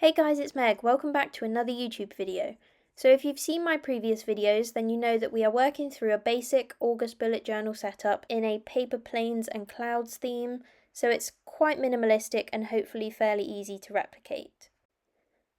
Hey guys, it's Meg. Welcome back to another YouTube video. So if you've seen my previous videos, then you know that we are working through a basic August bullet journal setup in a paper planes and clouds theme, so it's quite minimalistic and hopefully fairly easy to replicate.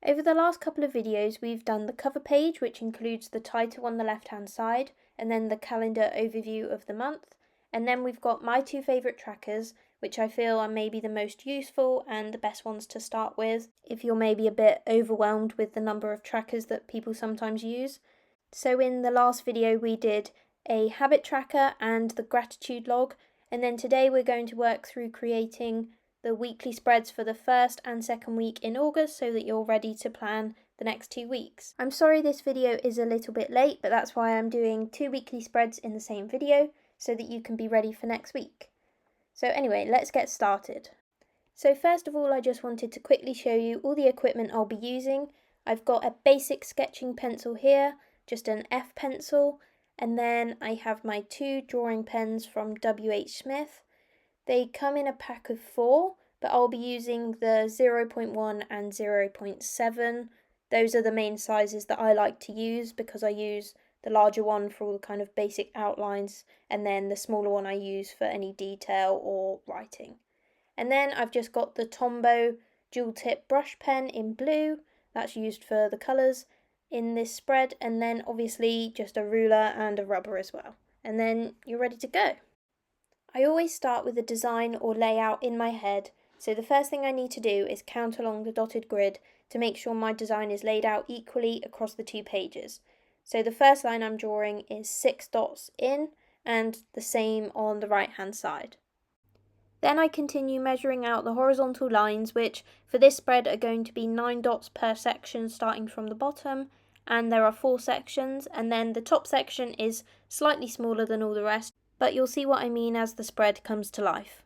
Over the last couple of videos, we've done the cover page, which includes the title on the left-hand side, and then the calendar overview of the month, and then we've got my two favourite trackers, which I feel are maybe the most useful and the best ones to start with if you're maybe a bit overwhelmed with the number of trackers that people sometimes use. So in the last video we did a habit tracker and the gratitude log, and then today we're going to work through creating the weekly spreads for the first and second week in August so that you're ready to plan the next 2 weeks. I'm sorry this video is a little bit late, but that's why I'm doing 2 weekly spreads in the same video so that you can be ready for next week. So anyway, let's get started. So first of all, I just wanted to quickly show you all the equipment I'll be using. I've got a basic sketching pencil here, just an F pencil, and then I have my 2 drawing pens from WH Smith. They come in a pack of 4, but I'll be using the 0.1 and 0.7. Those are the main sizes that I like to use because I use the larger one for all the kind of basic outlines, and then the smaller one I use for any detail or writing. And then I've just got the Tombow dual tip brush pen in blue, that's used for the colours in this spread, and then obviously just a ruler and a rubber as well. And then you're ready to go. I always start with a design or layout in my head, so the first thing I need to do is count along the dotted grid to make sure my design is laid out equally across the 2 pages. So the first line I'm drawing is 6 dots in, and the same on the right hand side. Then I continue measuring out the horizontal lines, which for this spread are going to be 9 dots per section starting from the bottom, and there are 4 sections, and then the top section is slightly smaller than all the rest, but you'll see what I mean as the spread comes to life.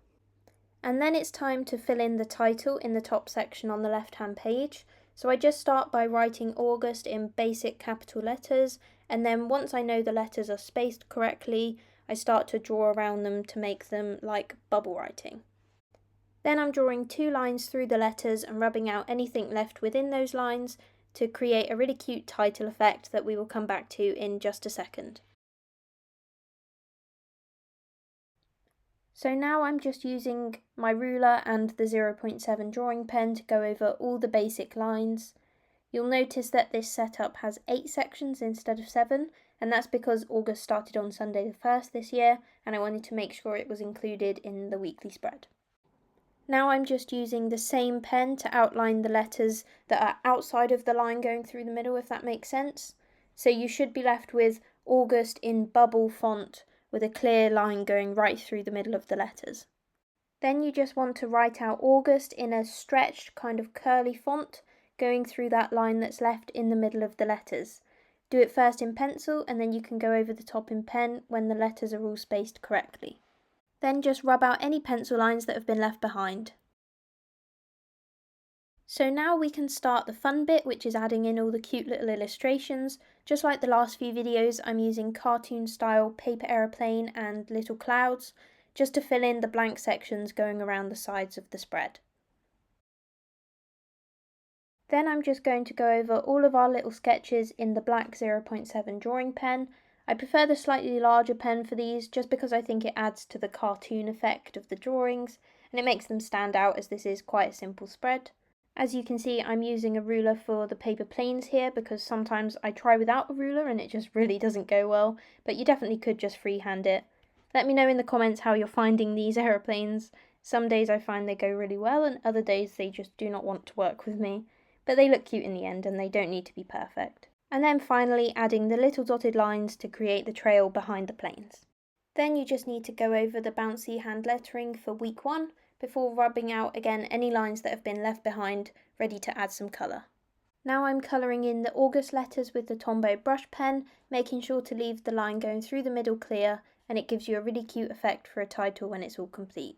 And then it's time to fill in the title in the top section on the left hand page. So I just start by writing August in basic capital letters, and then once I know the letters are spaced correctly, I start to draw around them to make them like bubble writing. Then I'm drawing 2 lines through the letters and rubbing out anything left within those lines to create a really cute title effect that we will come back to in just a second. So now I'm just using my ruler and the 0.7 drawing pen to go over all the basic lines. You'll notice that this setup has 8 sections instead of 7, and that's because August started on Sunday the 1st this year, and I wanted to make sure it was included in the weekly spread. Now I'm just using the same pen to outline the letters that are outside of the line going through the middle, if that makes sense. So you should be left with August in bubble font with a clear line going right through the middle of the letters. Then you just want to write out August in a stretched kind of curly font going through that line that's left in the middle of the letters. Do it first in pencil and then you can go over the top in pen when the letters are all spaced correctly. Then just rub out any pencil lines that have been left behind. So now we can start the fun bit, which is adding in all the cute little illustrations. Just like the last few videos, I'm using cartoon style paper aeroplane and little clouds, just to fill in the blank sections going around the sides of the spread. Then I'm just going to go over all of our little sketches in the black 0.7 drawing pen. I prefer the slightly larger pen for these just because I think it adds to the cartoon effect of the drawings, and it makes them stand out as this is quite a simple spread. As you can see, I'm using a ruler for the paper planes here because sometimes I try without a ruler and it just really doesn't go well, but you definitely could just freehand it. Let me know in the comments how you're finding these aeroplanes. Some days I find they go really well and other days they just do not want to work with me, but they look cute in the end and they don't need to be perfect. And then finally adding the little dotted lines to create the trail behind the planes. Then you just need to go over the bouncy hand lettering for week 1, before rubbing out again any lines that have been left behind, ready to add some colour. Now I'm colouring in the August letters with the Tombow brush pen, making sure to leave the line going through the middle clear, and it gives you a really cute effect for a title when it's all complete.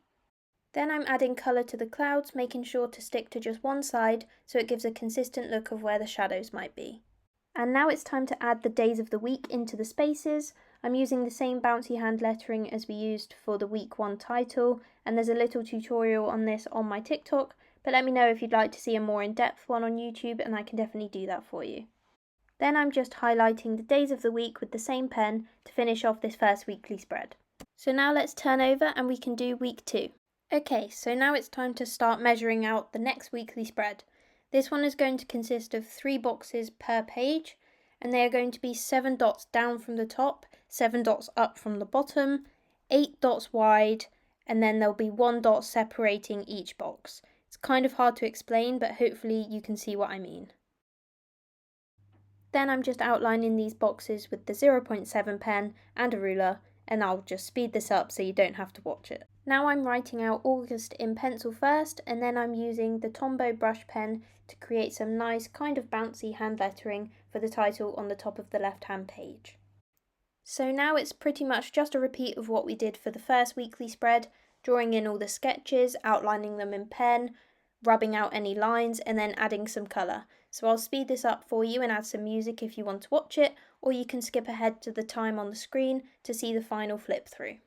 Then I'm adding colour to the clouds, making sure to stick to just one side so it gives a consistent look of where the shadows might be. And now it's time to add the days of the week into the spaces. I'm using the same bouncy hand lettering as we used for the week 1 title, and there's a little tutorial on this on my TikTok, but let me know if you'd like to see a more in-depth one on YouTube and I can definitely do that for you. Then I'm just highlighting the days of the week with the same pen to finish off this first weekly spread. So now let's turn over and we can do week 2. Okay, so now it's time to start measuring out the next weekly spread. This one is going to consist of 3 boxes per page, and they are going to be 7 dots down from the top, 7 dots up from the bottom, 8 dots wide, and then there'll be 1 dot separating each box. It's kind of hard to explain, but hopefully you can see what I mean. Then I'm just outlining these boxes with the 0.7 pen and a ruler, and I'll just speed this up so you don't have to watch it. Now I'm writing out August in pencil first, and then I'm using the Tombow brush pen to create some nice kind of bouncy hand lettering for the title on the top of the left hand page. So now it's pretty much just a repeat of what we did for the first weekly spread, drawing in all the sketches, outlining them in pen, rubbing out any lines, and then adding some colour. So I'll speed this up for you and add some music if you want to watch it, or you can skip ahead to the time on the screen to see the final flip through.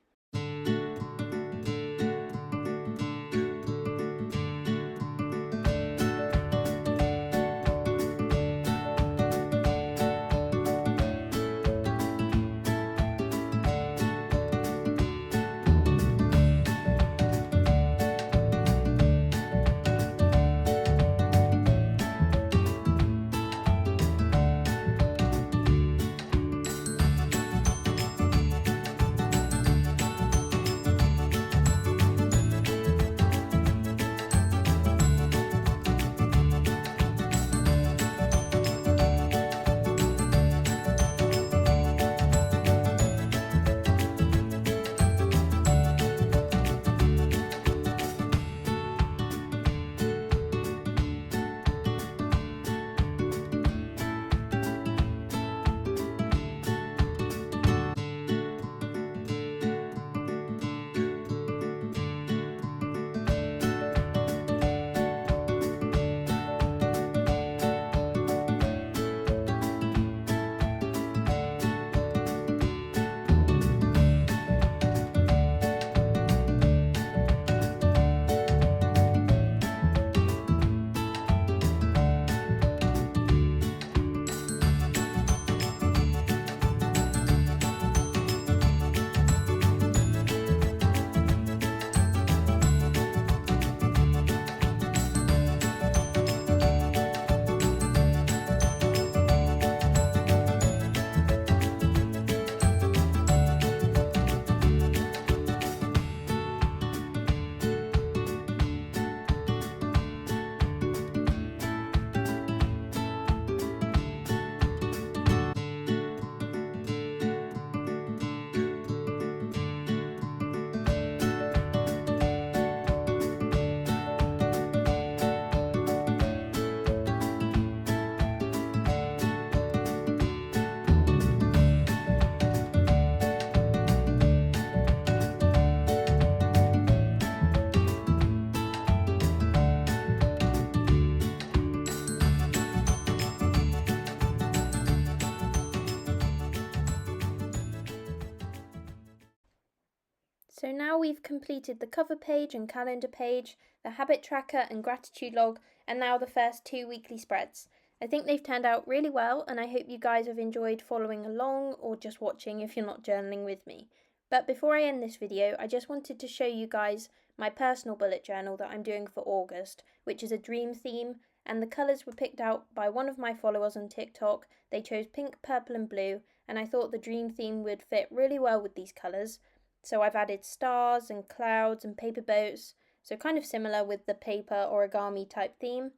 So now we've completed the cover page and calendar page, the habit tracker and gratitude log, and now the first 2 weekly spreads. I think they've turned out really well, and I hope you guys have enjoyed following along or just watching if you're not journaling with me. But before I end this video, I just wanted to show you guys my personal bullet journal that I'm doing for August, which is a dream theme, and the colours were picked out by one of my followers on TikTok. They chose pink, purple and blue, and I thought the dream theme would fit really well with these colours. So I've added stars and clouds and paper boats, so kind of similar with the paper origami type theme.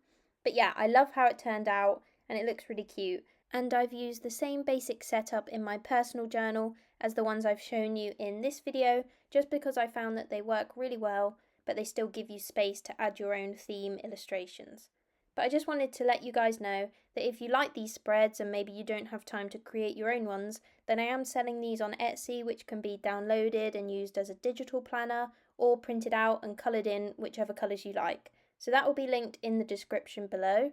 But yeah, I love how it turned out and it looks really cute. And I've used the same basic setup in my personal journal as the ones I've shown you in this video, just because I found that they work really well, but they still give you space to add your own theme illustrations. But I just wanted to let you guys know that if you like these spreads and maybe you don't have time to create your own ones, then I am selling these on Etsy, which can be downloaded and used as a digital planner or printed out and coloured in whichever colours you like. So that will be linked in the description below.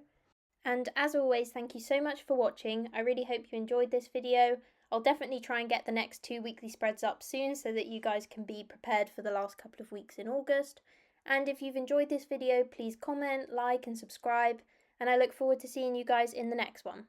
And as always, thank you so much for watching. I really hope you enjoyed this video. I'll definitely try and get the next 2 weekly spreads up soon so that you guys can be prepared for the last couple of weeks in August. And if you've enjoyed this video, please comment, like and subscribe, and I look forward to seeing you guys in the next one.